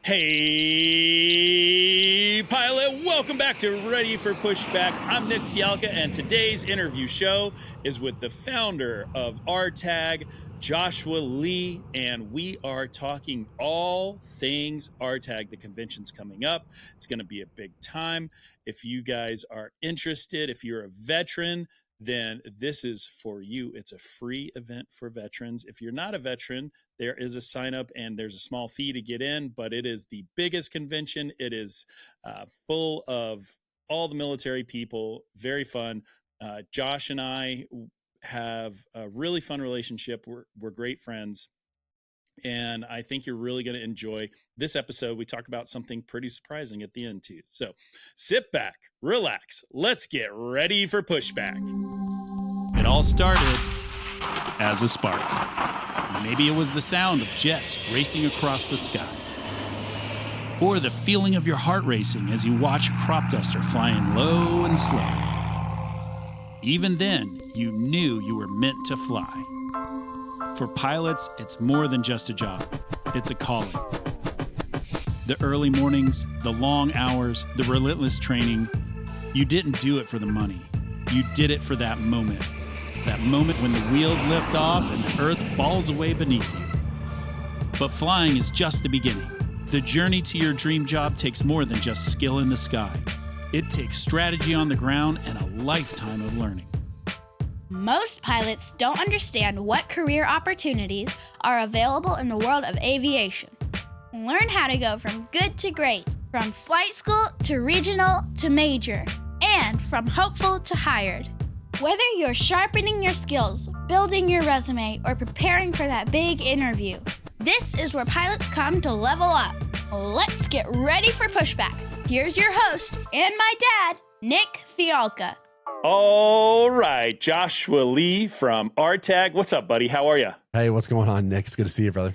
Hey, pilot, welcome back to Ready for Pushback. I'm Nik Fialka, and today's interview show is with the founder of RTAG, Joshua Lee, and we are talking all things RTAG. The convention's coming up. It's going to be a big time. If you guys are interested, if you're a veteran, then this is for you. It's a free event for veterans. If you're not a veteran, there is a sign up and there's a small fee to get in, but it is the biggest convention. It is full of all the military people, very fun. Josh and I have a really fun relationship. We're great friends. And I think you're really going to enjoy this episode. We talk about something pretty surprising at the end, too. So sit back, relax. Let's get ready for Pushback. It all started as a spark. Maybe it was the sound of jets racing across the sky, or the feeling of your heart racing as you watch a crop duster flying low and slow. Even then, you knew you were meant to fly. For pilots, it's more than just a job. It's a calling. The early mornings, the long hours, the relentless training. You didn't do it for the money. You did it for that moment. That moment when the wheels lift off and the earth falls away beneath you. But flying is just the beginning. The journey to your dream job takes more than just skill in the sky. It takes strategy on the ground and a lifetime of learning. Most pilots don't understand what career opportunities are available in the world of aviation. Learn how to go from good to great, from flight school to regional to major, and from hopeful to hired. Whether you're sharpening your skills, building your resume, or preparing for that big interview, this is where pilots come to level up. Let's get ready for Pushback. Here's your host and my dad, Nik Fialka. All right, Joshua Lee from RTAG. What's up, buddy? How are you? Hey, what's going on, Nick? It's good to see you, brother.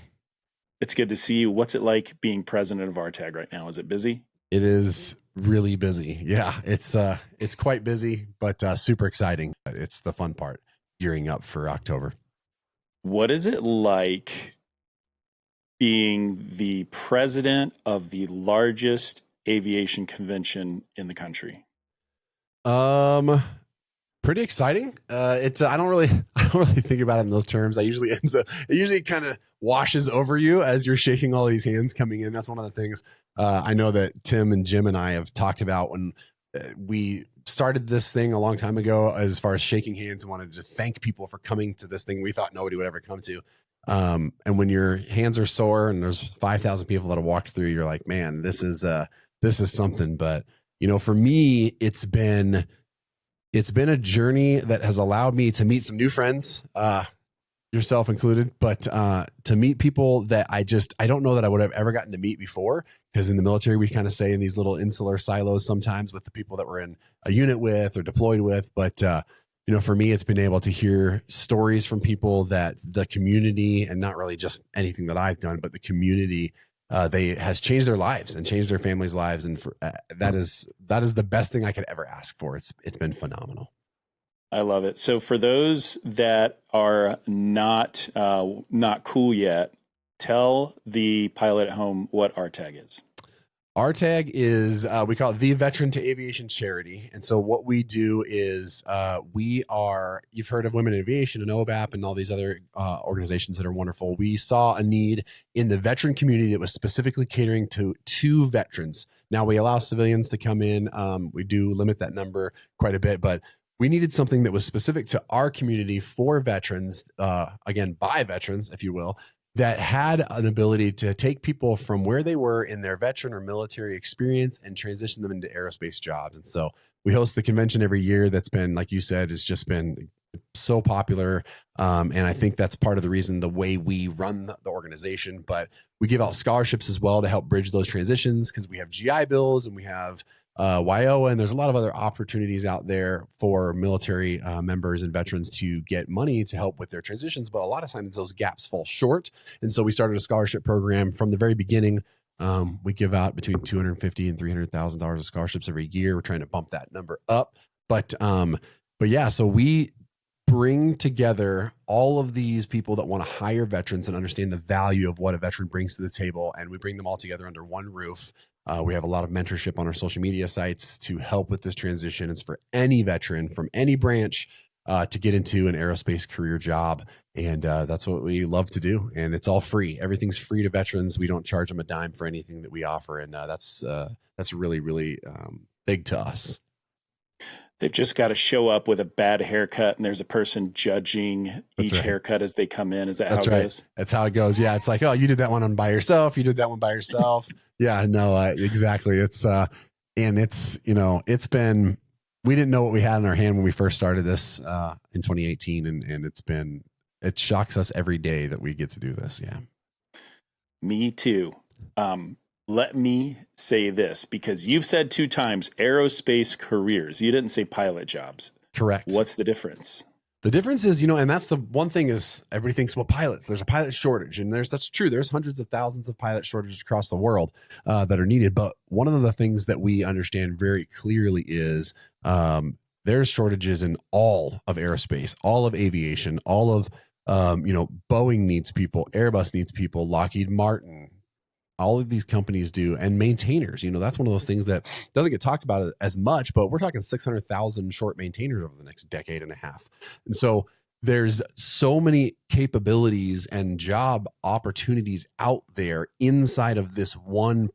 It's good to see you. What's it like being president of RTAG right now? Is it busy? It is really busy. Yeah, it's quite busy, but super exciting. It's the fun part, gearing up for October. What is it like being the president of the largest aviation convention in the country? Pretty exciting. I don't really think about it in those terms. It usually kind of washes over you as you're shaking all these hands coming in. That's one of the things I know that Tim and Jim and I have talked about when we started this thing a long time ago, as far as shaking hands and wanted to just thank people for coming to this thing we thought nobody would ever come to. And when your hands are sore and there's 5,000 people that have walked through, you're like, man, this is something. But for me, it's been a journey that has allowed me to meet some new friends, yourself included, but to meet people that I don't know that I would have ever gotten to meet before, because in the military, we kind of stay in these little insular silos sometimes with the people that we're in a unit with or deployed with. But, for me, it's been able to hear stories from people that the community, and not really just anything that I've done, but the community has changed their lives and changed their families' lives. And that is the best thing I could ever ask for. It's been phenomenal. I love it. So for those that are not cool yet, tell the pilot at home what RTAG is. RTAG is, we call it the Veteran to Aviation Charity. And so what we do is you've heard of Women in Aviation and OBAP and all these other organizations that are wonderful. We saw a need in the veteran community that was specifically catering to veterans. Now we allow civilians to come in. We do limit that number quite a bit, but we needed something that was specific to our community for veterans, again, by veterans, if you will, that had an ability to take people from where they were in their veteran or military experience and transition them into aerospace jobs. And so we host the convention every year. That's been, like you said, has just been so popular. And I think that's part of the reason, the way we run the organization. But we give out scholarships as well to help bridge those transitions, because we have GI Bills and we have WIOA, and there's a lot of other opportunities out there for military members and veterans to get money to help with their transitions. But a lot of times those gaps fall short. And so we started a scholarship program from the very beginning. We give out between $250,000 and $300,000 of scholarships every year. We're trying to bump that number up. But yeah, so we bring together all of these people that want to hire veterans and understand the value of what a veteran brings to the table. And we bring them all together under one roof. We have a lot of mentorship on our social media sites to help with this transition. It's for any veteran from any branch to get into an aerospace career job. And that's what we love to do. And it's all free. Everything's free to veterans. We don't charge them a dime for anything that we offer. And that's really, really big to us. They've just got to show up with a bad haircut, and there's a person judging each haircut as they come in. Is that how it goes? That's how it goes. Yeah. It's like, oh, you did that one by yourself. You did that one by yourself. Yeah, no, exactly. It's, and it's, it's been, we didn't know what we had in our hand when we first started this in 2018. And it shocks us every day that we get to do this. Yeah. Me too. Let me say this, because you've said 2 times aerospace careers. You didn't say pilot jobs. Correct. What's the difference? The difference is, and that's the one thing is everybody thinks, well, pilots, there's a pilot shortage, and that's true. There's hundreds of thousands of pilot shortages across the world that are needed. But one of the things that we understand very clearly is there's shortages in all of aerospace, all of aviation, all of, Boeing needs people, Airbus needs people, Lockheed Martin, all of these companies do, and maintainers. That's one of those things that doesn't get talked about as much, but we're talking 600,000 short maintainers over the next decade and a half. And so there's so many capabilities and job opportunities out there inside of this one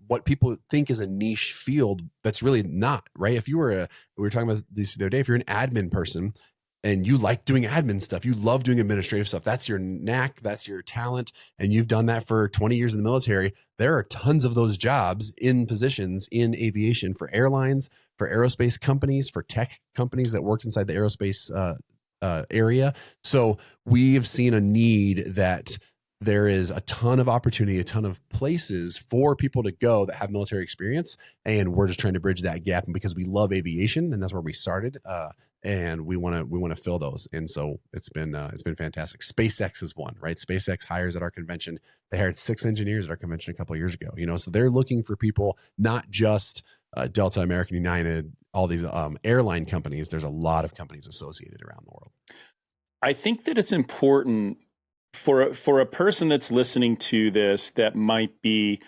what people think is a niche field that's really not, right? If you were we were talking about this the other day, if you're an admin person and you like doing admin stuff, you love doing administrative stuff, that's your knack, that's your talent, and you've done that for 20 years in the military, there are tons of those jobs in positions in aviation for airlines, for aerospace companies, for tech companies that work inside the aerospace area. So we've seen a need that there is a ton of opportunity, a ton of places for people to go that have military experience. And we're just trying to bridge that gap. And because we love aviation, and that's where we started, and we want to fill those. And so it's been fantastic. SpaceX is one, right? SpaceX hires at our convention. They hired 6 engineers at our convention a couple of years ago, so they're looking for people, not just Delta, American, United, all these airline companies. There's a lot of companies associated around the world. I think that it's important for a person that's listening to this that might be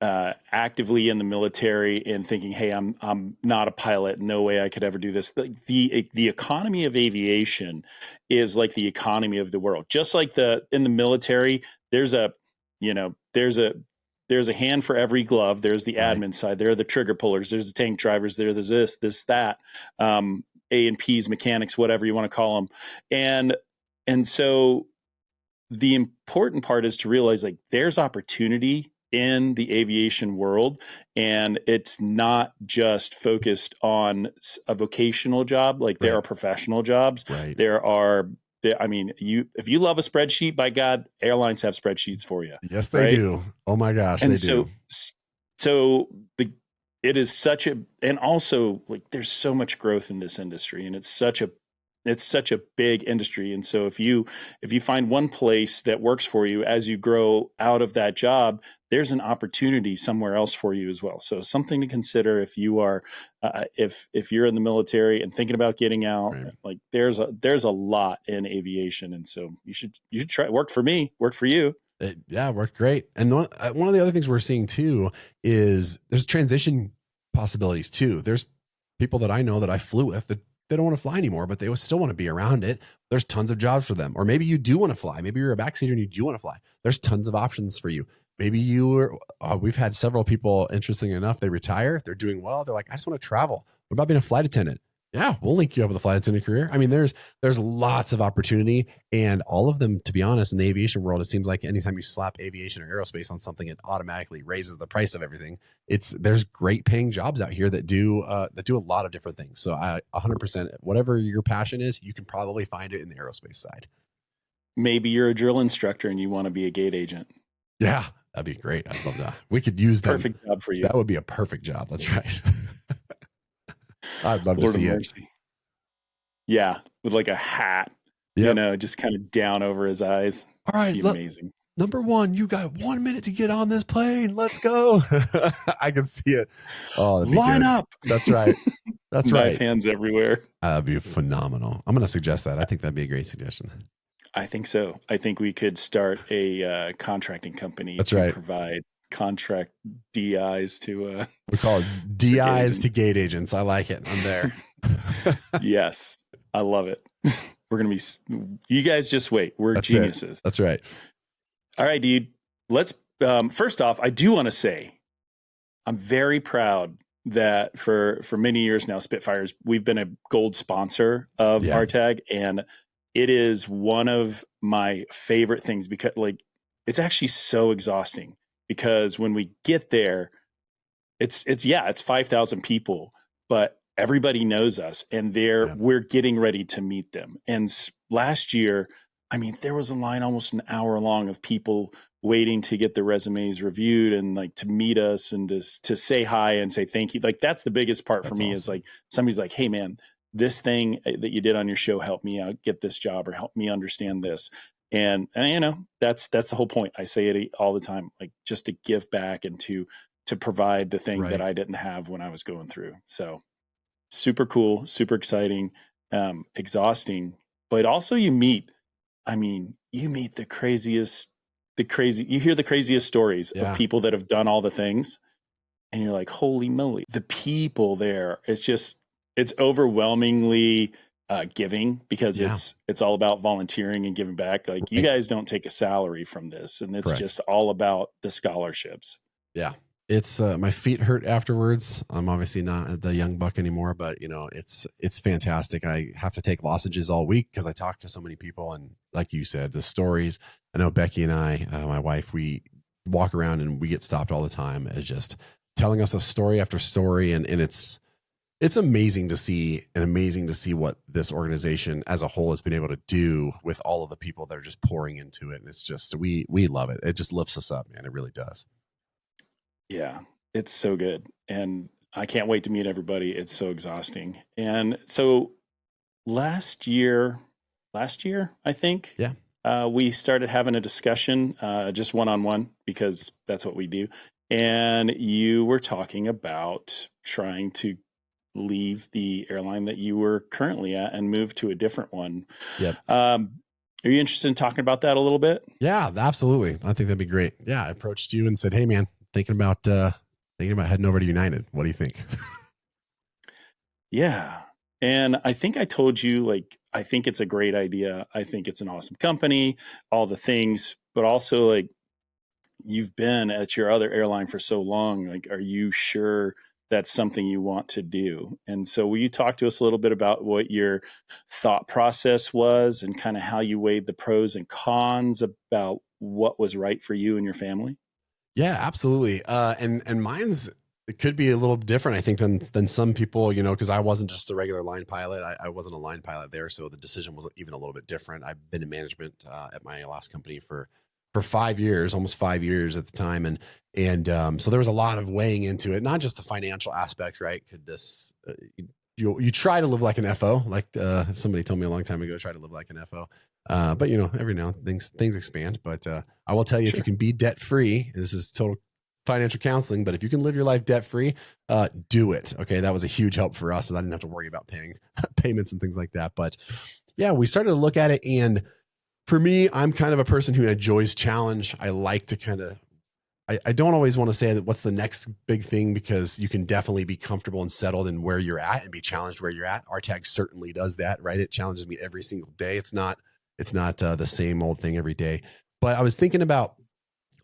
actively in the military and thinking, hey, I'm not a pilot. No way I could ever do this. The economy of aviation is like the economy of the world. Just like in the military, there's a hand for every glove. There's the admin side. There are the trigger pullers. There's the tank drivers. There's this, that, A&Ps, mechanics, whatever you want to call them. And so the important part is to realize there's opportunity in the aviation world, and it's not just focused on a vocational job. There are professional jobs. Right. If you love a spreadsheet, by God, airlines have spreadsheets for you. Yes, they do. Oh my gosh, and they do. It is such and also there's so much growth in this industry, and it's such a big industry. And so if you find one place that works for you as you grow out of that job, there's an opportunity somewhere else for you as well. So something to consider if you are, if you're in the military and thinking about getting out, right. There's a lot in aviation. And so you should try it. Worked for me, worked for you. It worked great. And one of the other things we're seeing too is there's transition possibilities too. There's people that I know that I flew with that they don't want to fly anymore, but they still want to be around it. There's tons of jobs for them. Or maybe you do want to fly. Maybe you're a backseater and you do want to fly. There's tons of options for you. Maybe we've had several people, interesting enough, they retire, they're doing well. They're like, I just want to travel. What about being a flight attendant? Yeah, we'll link you up with a flight attendant career. I mean, there's lots of opportunity, and all of them, to be honest, in the aviation world, it seems like anytime you slap aviation or aerospace on something, it automatically raises the price of everything. There's great paying jobs out here that do a lot of different things. So 100%, whatever your passion is, you can probably find it in the aerospace side. Maybe you're a drill instructor and you want to be a gate agent. Yeah, that'd be great. I'd love that. We could use that. Perfect job for you. That would be a perfect job. That's right. I'd love Lord to see of mercy. It. Yeah, with a hat, just kind of down over his eyes. All right, amazing. Number 1, you got 1 minute to get on this plane. Let's go. I can see it. Oh, line up. That's right. That's Knife right. hands everywhere. That'd be phenomenal. I'm going to suggest that. I think that'd be a great suggestion. I think so. I think we could start a contracting company That's to right. provide contract DIs to We call it DIs to gate agents. I like it. I'm there. Yes, I love it. We're going to be, you guys just wait. We're That's geniuses. It. That's right. All right, dude. Let's, first off, I do want to say I'm very proud that for many years now, Spitfires, we've been a gold sponsor of RTAG, and it is one of my favorite things because like it's actually so exhausting because when we get there, it's 5,000 people, but everybody knows us and we're getting ready to meet them. And last year, I mean, there was a line almost an hour long of people waiting to get their resumes reviewed and like to meet us and to say hi and say thank you. Like that's the biggest part for me. Is like somebody's like, hey man, this thing that you did on your show helped me out get this job or help me understand this. And you know, that's the whole point. I say it all the time, like just to give back and to provide the thing that I didn't have when I was going through. So super cool, super exciting, exhausting, but also you meet the craziest, you hear the craziest stories of people that have done all the things and you're like, holy moly, the people there, it's overwhelmingly giving because it's all about volunteering and giving back. Like you guys don't take a salary from this and it's just all about the scholarships. Yeah. It's my feet hurt afterwards. I'm obviously not the young buck anymore, but you know, it's fantastic. I have to take lozenges all week because I talk to so many people. And like you said, the stories, I know Becky and I, my wife, we walk around and we get stopped all the time as just telling us a story after story. And it's amazing to see what this organization as a whole has been able to do with all of the people that are just pouring into it. And it's just, we love it. It just lifts us up, man. It really does. Yeah, it's so good. And I can't wait to meet everybody. It's so exhausting. And so last year, I think, we started having a discussion, just one-on-one, because that's what we do. And you were talking about trying to leave the airline that you were currently at and move to a different one. Yep. Are you interested in talking about that a little bit? Yeah, absolutely. I think that'd be great. Yeah, I approached you and said, hey man, thinking about heading over to United. What do you think? Yeah. And I think I told you, like, I think it's a great idea. I think it's an awesome company, all the things, but also like you've been at your other airline for so long. Like, are you sure that's something you want to do? And so will you talk to us a little bit about what your thought process was and kind of how you weighed the pros and cons about what was right for you and your family? Yeah, absolutely. And mine's, it could be a little different, I think, than some people, you know, because I wasn't just a regular line pilot. I wasn't a line pilot there. So the decision was even a little bit different. I've been in management at my last company for 5 years, almost 5 years at the time. And so there was a lot of weighing into it, not just the financial aspects, right? Could this, you try to live like an FO, like somebody told me a long time ago, try to live like an FO. But you know, every now and then things expand. But I will tell you, if you can be debt free, this is total financial counseling, but if you can live your life debt free, do it. Okay, that was a huge help for us, as I didn't have to worry about paying payments and things like that. But yeah, we started to look at it, and for me, I'm kind of a person who enjoys challenge. I like to kind of, I don't always want to say that what's the next big thing, because you can definitely be comfortable and settled in where you're at and be challenged where you're at. RTAG certainly does that, right? It challenges me every single day. It's not the same old thing every day. But I was thinking about,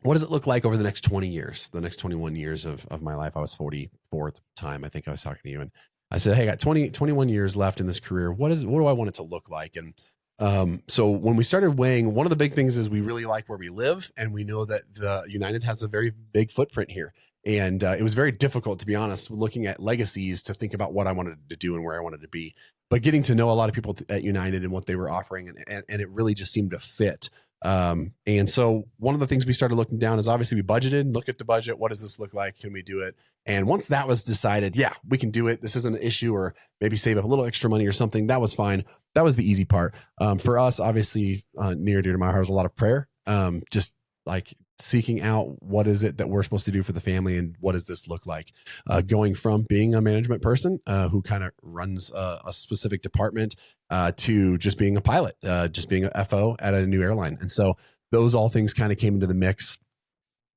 what does it look like over the next 20 years, the next 21 years of my life? I was 44 at the time. I think I was talking to you, and I said, hey, I got 21 years left in this career. What do I want it to look like? And so when we started weighing, one of the big things is we really like where we live, and we know that the United has a very big footprint here. And it was very difficult, to be honest, looking at legacies, to think about what I wanted to do and where I wanted to be. But getting to know a lot of people at United and what they were offering, and it really just seemed to fit. And so one of the things we started looking down is, obviously we budgeted, look at the budget. What does this look like? Can we do it? And once that was decided, yeah, we can do it. This isn't an issue, or maybe save up a little extra money or something. That was fine. That was the easy part. For us, obviously, near and dear to my heart was a lot of prayer. Just like seeking out what is it that we're supposed to do for the family and what does this look like, going from being a management person who kind of runs a specific department to just being a pilot, just being a FO at a new airline. And so those all things kind of came into the mix.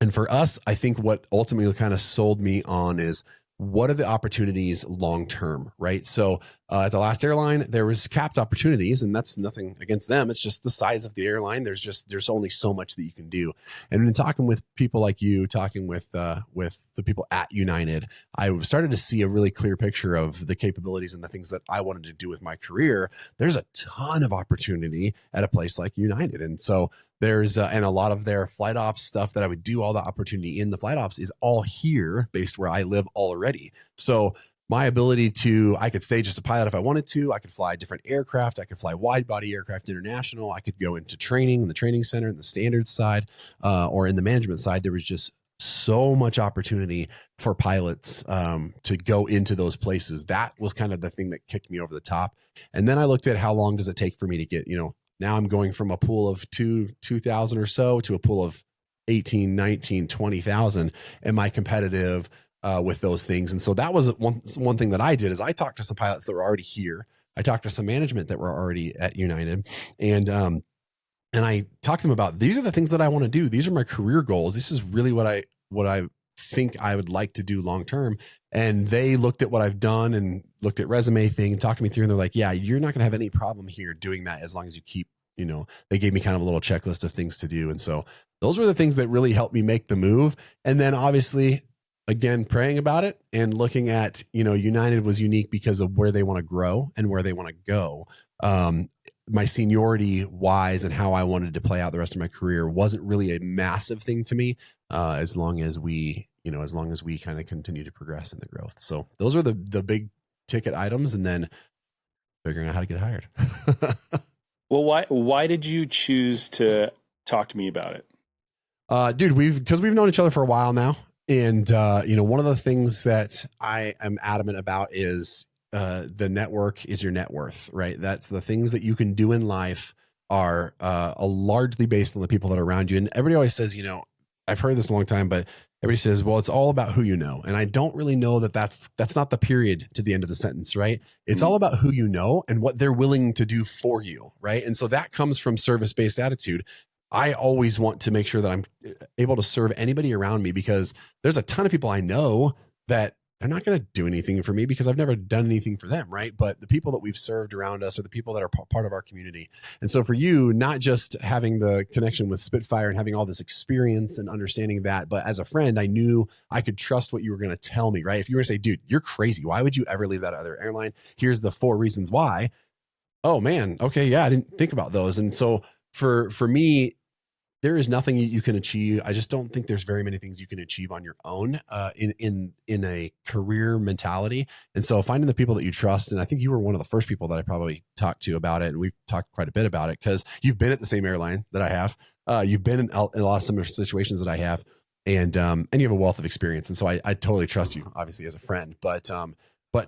And for us, I think what ultimately kind of sold me on is what are the opportunities long term, right? So at the last airline, there was capped opportunities, and that's nothing against them. It's just the size of the airline. There's only so much that you can do. And in talking with people like you, talking with the people at United, I started to see a really clear picture of the capabilities and the things that I wanted to do with my career. There's a ton of opportunity at a place like United, and so there's and a lot of their flight ops stuff that I would do, all the opportunity in the flight ops is all here based where I live already. So my ability I could stay just a pilot if I wanted to. I could fly different aircraft. I could fly wide body aircraft international. I could go into training in the training center, in the standards side, or in the management side. There was just so much opportunity for pilots to go into those places. That was kind of the thing that kicked me over the top. And then I looked at how long does it take for me to get, now I'm going from a pool of 2,000 or so to a pool of 18, 19, 20,000. Am I competitive with those things? And so that was one thing that I did is I talked to some pilots that were already here. I talked to some management that were already at United, and I talked to them about, these are the things that I want to do. These are my career goals. This is really what I think I would like to do long term. And they looked at what I've done and looked at resume thing and talked to me through, and they're like, yeah, you're not going to have any problem here doing that as long as you keep, they gave me kind of a little checklist of things to do. And so those were the things that really helped me make the move. And then obviously, again, praying about it and looking at, United was unique because of where they want to grow and where they want to go. My seniority wise and how I wanted to play out the rest of my career wasn't really a massive thing to me, as long as we kind of continue to progress in the growth. So those are the big ticket items, and then figuring out how to get hired. Well, why did you choose to talk to me about it? Dude, because we've known each other for a while now. And, one of the things that I am adamant about is the network is your net worth, right? That's the things that you can do in life are largely based on the people that are around you. And everybody always says, I've heard this a long time, but everybody says, well, it's all about who you know. And I don't really know that's not the period to the end of the sentence, right? It's all about who you know and what they're willing to do for you, right? And so that comes from service-based attitude. I always want to make sure that I'm able to serve anybody around me, because there's a ton of people I know that they're not going to do anything for me because I've never done anything for them, right? But the people that we've served around us are the people that are part of our community. And so for you, not just having the connection with Spitfire and having all this experience and understanding that, but as a friend, I knew I could trust what you were going to tell me, right? If you were to say, dude, you're crazy. Why would you ever leave that other airline? Here's the 4 reasons why. Oh man. Okay. Yeah. I didn't think about those. And so for me, there is nothing you can achieve. I just don't think there's very many things you can achieve on your own in a career mentality. And so finding the people that you trust, and I think you were one of the first people that I probably talked to about it, and we've talked quite a bit about it because you've been at the same airline that I have. You've been in a lot of similar situations that I have, and you have a wealth of experience. And so I totally trust you, obviously, as a friend. But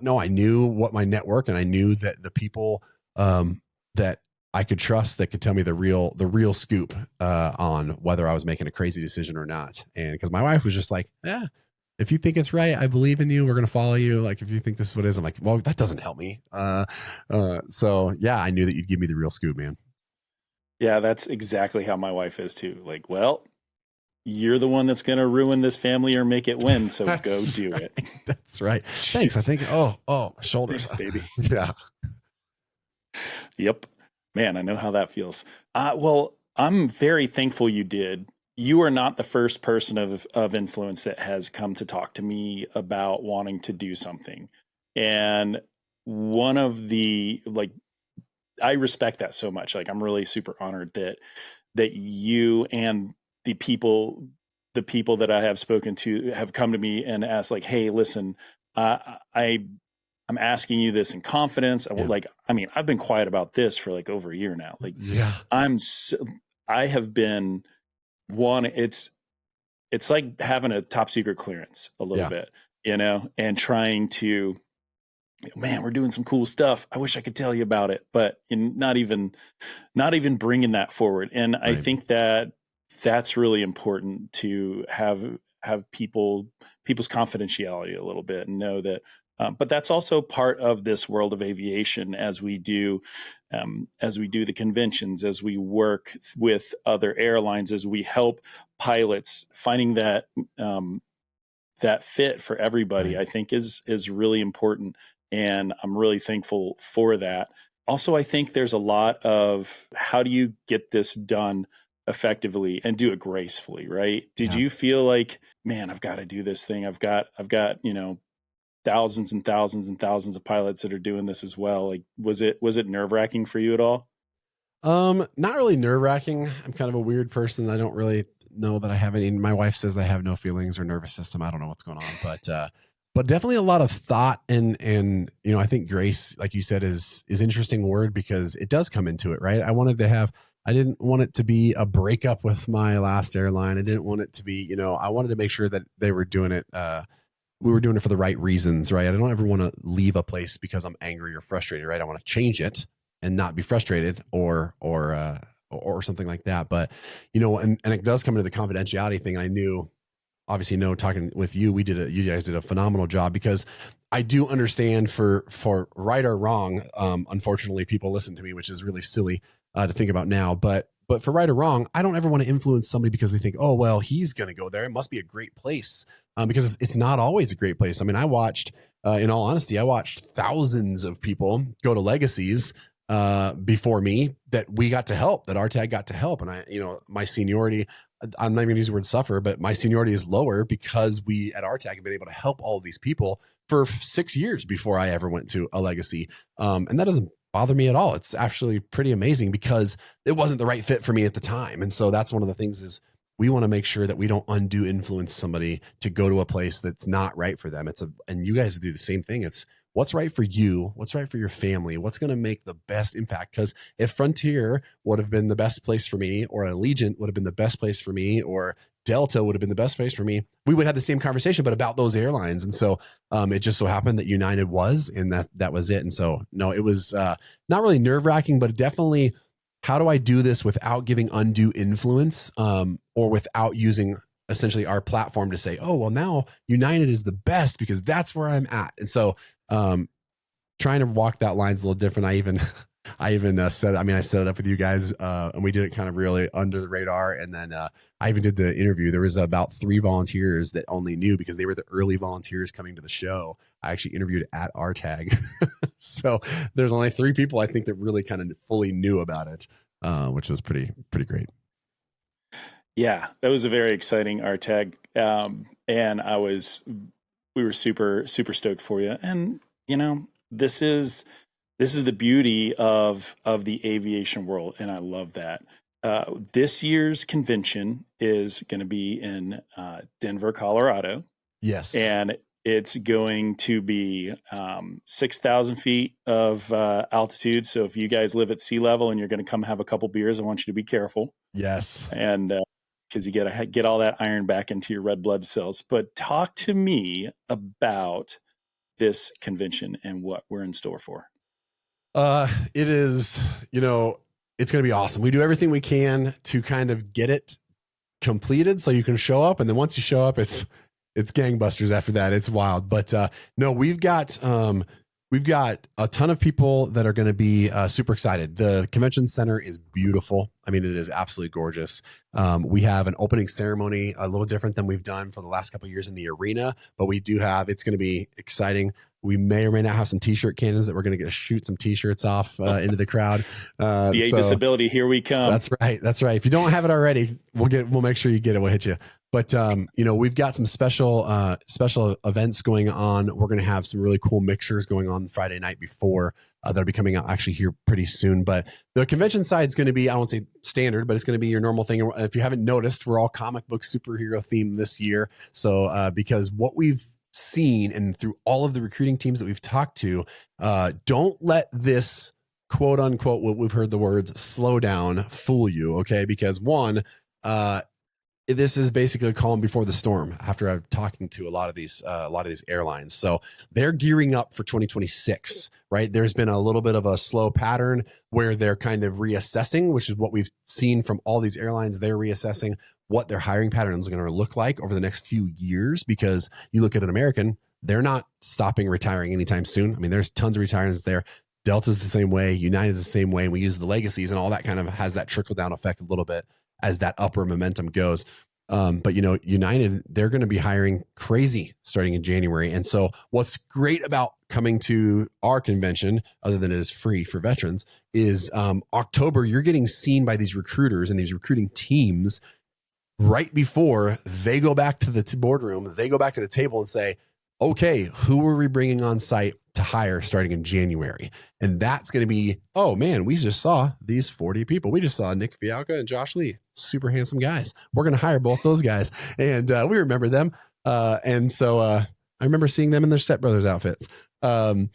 no, I knew what my network, and I knew that the people that I could trust that could tell me the real scoop on whether I was making a crazy decision or not. And because my wife was just like, yeah, if you think it's right, I believe in you. We're going to follow you. Like, if you think this is what it is, I'm like, well, that doesn't help me. So yeah, I knew that you'd give me the real scoop, man. Yeah, that's exactly how my wife is too. Like, well, you're the one that's going to ruin this family or make it win. So go do it. That's right. Thanks. I think, my shoulders. Thanks, baby. Yeah. Yep. Man, I know how that feels. Well, I'm very thankful you did. You are not the first person of influence that has come to talk to me about wanting to do something. And one of the, I respect that so much. Like, I'm really super honored that you and the people that I have spoken to have come to me and asked, like, hey, listen, I'm asking you this in confidence. I've been quiet about this for like over a year now. Like, yeah, I have been one. It's like having a top secret clearance a little bit, and trying to, man, we're doing some cool stuff. I wish I could tell you about it, but not even bringing that forward. And right. I think that that's really important to have people's confidentiality a little bit and know that. But that's also part of this world of aviation as we do the conventions, as we work with other airlines, as we help pilots finding that that fit for everybody. Right. I think is really important, and I'm really thankful for that. Also, I think there's a lot of how do you get this done effectively and do it gracefully, right? Did you feel like, man, I've got to do this thing. I've got, thousands and thousands and thousands of pilots that are doing this as well. Like, was it nerve-wracking for you at all? Not really nerve-wracking. I'm kind of a weird person. I don't really know that I have any. My wife says I have no feelings or nervous system. I don't know what's going on, but definitely a lot of thought and I think grace, like you said, is interesting word because it does come into it, right? I didn't want it to be a breakup with my last airline. I didn't want it to be, I wanted to make sure that they were doing it. We were doing it for the right reasons, right? I don't ever want to leave a place because I'm angry or frustrated, right? I want to change it and not be frustrated or something like that. But, and it does come into the confidentiality thing. I knew, obviously, talking with you, you guys did a phenomenal job because I do understand for right or wrong. Unfortunately, people listen to me, which is really silly to think about now, but for right or wrong, I don't ever want to influence somebody because they think, oh, well, he's going to go there. It must be a great place, because it's not always a great place. I mean, in all honesty, I watched thousands of people go to legacies before me that we got to help, that RTAG got to help. And my seniority, I'm not even going to use the word suffer, but my seniority is lower because we at RTAG have been able to help all of these people for 6 years before I ever went to a legacy. And that doesn't bother me at all. It's actually pretty amazing because it wasn't the right fit for me at the time. And so that's one of the things is we want to make sure that we don't undue influence somebody to go to a place that's not right for them. And you guys do the same thing. It's what's right for you, what's right for your family, what's going to make the best impact. Because if Frontier would have been the best place for me, or Allegiant would have been the best place for me, or Delta would have been the best place for me, we would have the same conversation, but about those airlines. And so it just so happened that United was, and that was it. And so, no, it was not really nerve-wracking, but definitely, how do I do this without giving undue influence, or without using essentially our platform to say, oh, well, now United is the best because that's where I'm at. And so trying to walk that line's a little different. I even set it up with you guys, and we did it kind of really under the radar. And then I even did the interview. There was about 3 volunteers that only knew because they were the early volunteers coming to the show. I actually interviewed at RTAG. So there's only 3 people I think that really kind of fully knew about it, which was pretty great. Yeah, that was a very exciting RTAG. And we were super, super stoked for you. And, this is the beauty of the aviation world. And I love that. This year's convention is going to be in Denver, Colorado. Yes. And it's going to be 6,000 feet of altitude. So if you guys live at sea level and you're going to come have a couple beers, I want you to be careful. Yes. And because you got to get all that iron back into your red blood cells. But talk to me about this convention and what we're in store for. It is, it's going to be awesome. We do everything we can to kind of get it completed so you can show up. And then once you show up, it's gangbusters after that. It's wild. But no, we've got a ton of people that are going to be super excited. The convention center is beautiful. I mean, it is absolutely gorgeous. We have an opening ceremony, a little different than we've done for the last couple of years in the arena, but we do it's going to be exciting. We may or may not have some t-shirt cannons that we're going to shoot some t-shirts off into the crowd. VA disability, here we come. That's right. If you don't have it already, we'll make sure you get it. We'll hit you. But we've got some special events going on. We're going to have some really cool mixers going on Friday night before that'll be coming out actually here pretty soon. But the convention side is going to be, I won't say standard, but it's going to be your normal thing. If you haven't noticed, we're all comic book superhero themed this year. So because what we've seen and through all of the recruiting teams that we've talked to, don't let this quote unquote, what we've heard the words slow down fool you. Okay. Because one, this is basically a calm before the storm after I'm talking to a lot of these airlines. So they're gearing up for 2026, right? There's been a little bit of a slow pattern where they're kind of reassessing, which is what we've seen from all these airlines. They're reassessing what their hiring patterns are going to look like over the next few years, because you look at an American, they're not stopping retiring anytime soon. I mean, there's tons of retirements there. Delta's the same way. United's the same way. We use the legacies and all that kind of has that trickle down effect a little bit as that upward momentum goes. But United, they're going to be hiring crazy starting in January. And so what's great about coming to our convention, other than it is free for veterans, is October, you're getting seen by these recruiters and these recruiting teams right before they go back to the boardroom, they go back to the table and say, okay, who are we bringing on site to hire starting in January? And that's going to be, oh man, we just saw these 40 people. We just saw Nik Fialka and Josh Lee, super handsome guys. We're going to hire both those guys. And we remember them. And so I remember seeing them in their stepbrothers outfits. That's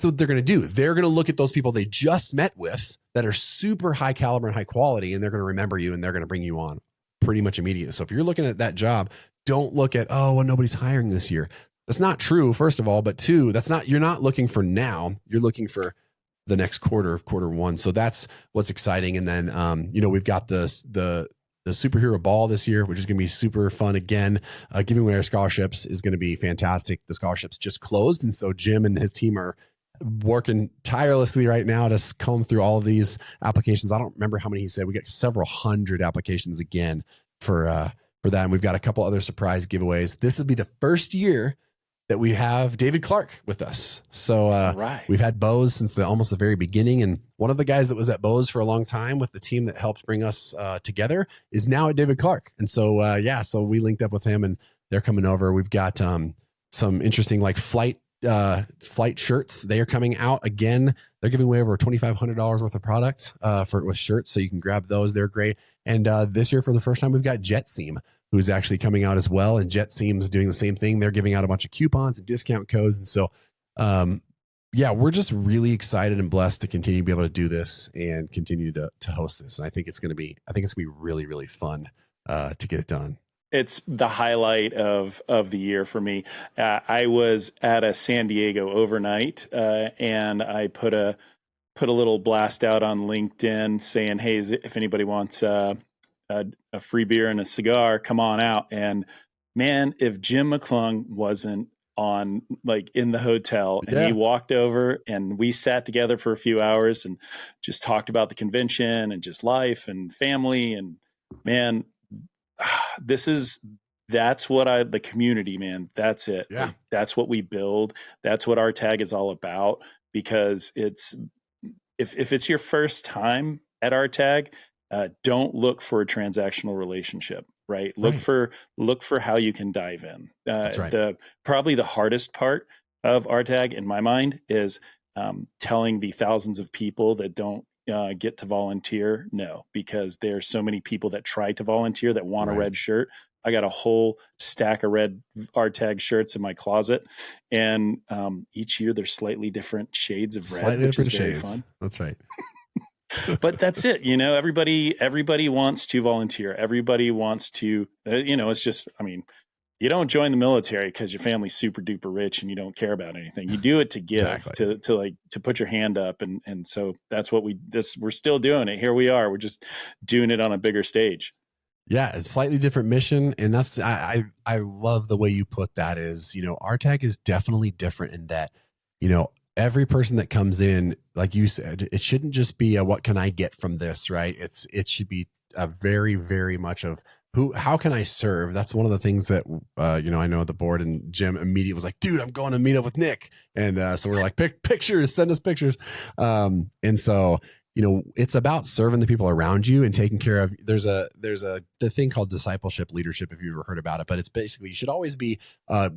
what they're going to do. They're going to look at those people they just met with that are super high caliber and high quality, and they're going to remember you and they're going to bring you on pretty much immediately. So if you're looking at that job, don't look at, oh, well, nobody's hiring this year. That's not true, first of all, but two, you're not looking for now, you're looking for the next quarter one. So that's what's exciting. And then, we've got the superhero ball this year, which is going to be super fun. Again, giving away our scholarships is going to be fantastic. The scholarships just closed. And so Jim and his team are working tirelessly right now to comb through all of these applications. I don't remember how many he said. We got several hundred applications again for that. And we've got a couple other surprise giveaways. This will be the first year that we have David Clark with us. So right. We've had Bose since almost the very beginning. And one of the guys that was at Bose for a long time with the team that helped bring us together is now at David Clark. And so, so we linked up with him and they're coming over. We've got some interesting flight shirts. They are coming out again. They're giving away over $2,500 worth of product with shirts. So you can grab those. They're great. And this year for the first time, we've got JetSeam, who's actually coming out as well. And JetSeam's doing the same thing. They're giving out a bunch of coupons and discount codes. And so, we're just really excited and blessed to continue to be able to do this and continue to host this. And I think it's going to be really, really fun to get it done. It's the highlight of the year for me. I was at a San Diego overnight, and I put a little blast out on LinkedIn saying, "Hey, if anybody wants a free beer and a cigar, come on out." And man, if Jim McClung wasn't on in the hotel and he walked over and we sat together for a few hours and just talked about the convention and just life and family, and man, that's what the community, man, that's it. Yeah. That's what we build. That's what RTAG is all about, because if it's your first time at RTAG, don't look for a transactional relationship, right? Look for how you can dive in. That's right. Probably the hardest part of RTAG in my mind is telling the thousands of people that don't get to volunteer no, because there's so many people that try to volunteer that want a red shirt. I got a whole stack of red RTAG shirts in my closet, and each year there's slightly different shades of red, which is very fun. That's right. But that's it. Everybody wants to volunteer. Everybody wants to, it's just, you don't join the military because your family's super duper rich and you don't care about anything. You do it to give, exactly. to put your hand up. And so that's what we're still doing it. Here we are. We're just doing it on a bigger stage. Yeah. It's slightly different mission. And that's, I love the way you put that is, RTAG is definitely different in that, every person that comes in, like you said, it shouldn't just be a, what can I get from this? Right. It should be a very, very much of how can I serve? That's one of the things that, I know the board, and Jim immediately was like, dude, I'm going to meet up with Nik. And so we're like, pictures, send us pictures. And so, it's about serving the people around you and taking care of, there's the thing called discipleship leadership, if you've ever heard about it, but it's basically, you should always be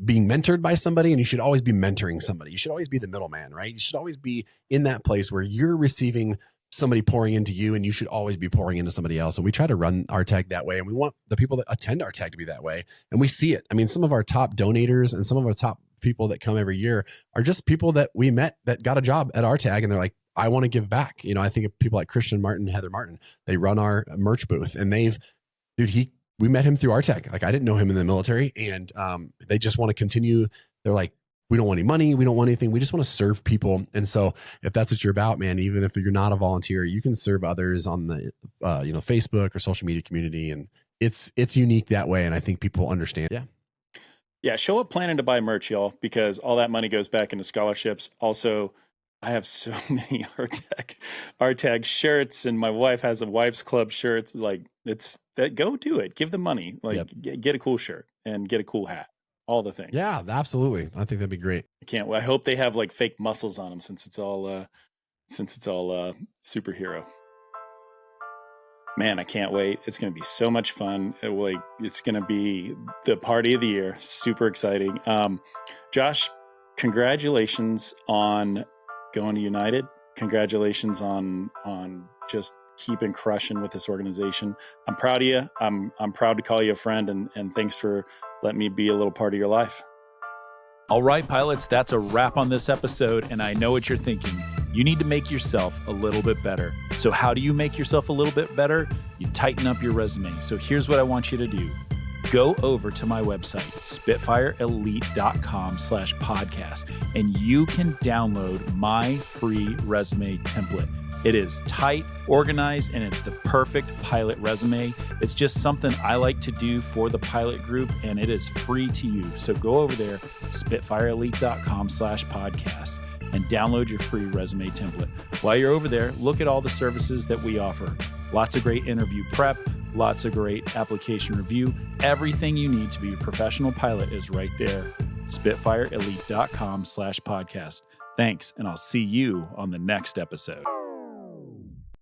being mentored by somebody, and you should always be mentoring somebody. You should always be the middleman, right? You should always be in that place where you're receiving somebody pouring into you, and you should always be pouring into somebody else. And we try to run RTAG that way. And we want the people that attend RTAG to be that way. And we see it. Some of our top donators and some of our top people that come every year are just people that we met that got a job at RTAG, and they're like, I want to give back. I think of people like Christian Martin, Heather Martin, they run our merch booth, and they've Dude, we met him through RTAG. Like, I didn't know him in the military, and they just want to continue. They're like, we don't want any money. We don't want anything. We just want to serve people. And so if that's what you're about, man, even if you're not a volunteer, you can serve others on the, Facebook or social media community. And it's unique that way. And I think people understand. Yeah. Yeah. Show up planning to buy merch, y'all, because all that money goes back into scholarships. Also, I have so many RTAG shirts, and my wife has a wife's club shirts. Like, go do it. Give them money. Like, get a cool shirt and get a cool hat. All the things. Yeah, absolutely. I think that'd be great. I hope they have like fake muscles on them since it's all superhero. Man, I can't wait. It's going to be so much fun. It's going to be the party of the year. Super exciting. Josh, congratulations on going to United. Congratulations on just keeping crushing with this organization. I'm proud of you. I'm proud to call you a friend, and thanks for letting me be a little part of your life. All right, pilots, that's a wrap on this episode, and I know what you're thinking. You need to make yourself a little bit better. So how do you make yourself a little bit better? You tighten up your resume. So here's what I want you to do. Go over to my website, spitfireelite.com/podcast, and you can download my free resume template. It is tight, organized, and it's the perfect pilot resume. It's just something I like to do for the pilot group, and it is free to you. So go over there, spitfireelite.com/podcast, and download your free resume template. While you're over there, look at all the services that we offer. Lots of great interview prep, lots of great application review. Everything you need to be a professional pilot is right there. spitfireelite.com/podcast. Thanks, and I'll see you on the next episode.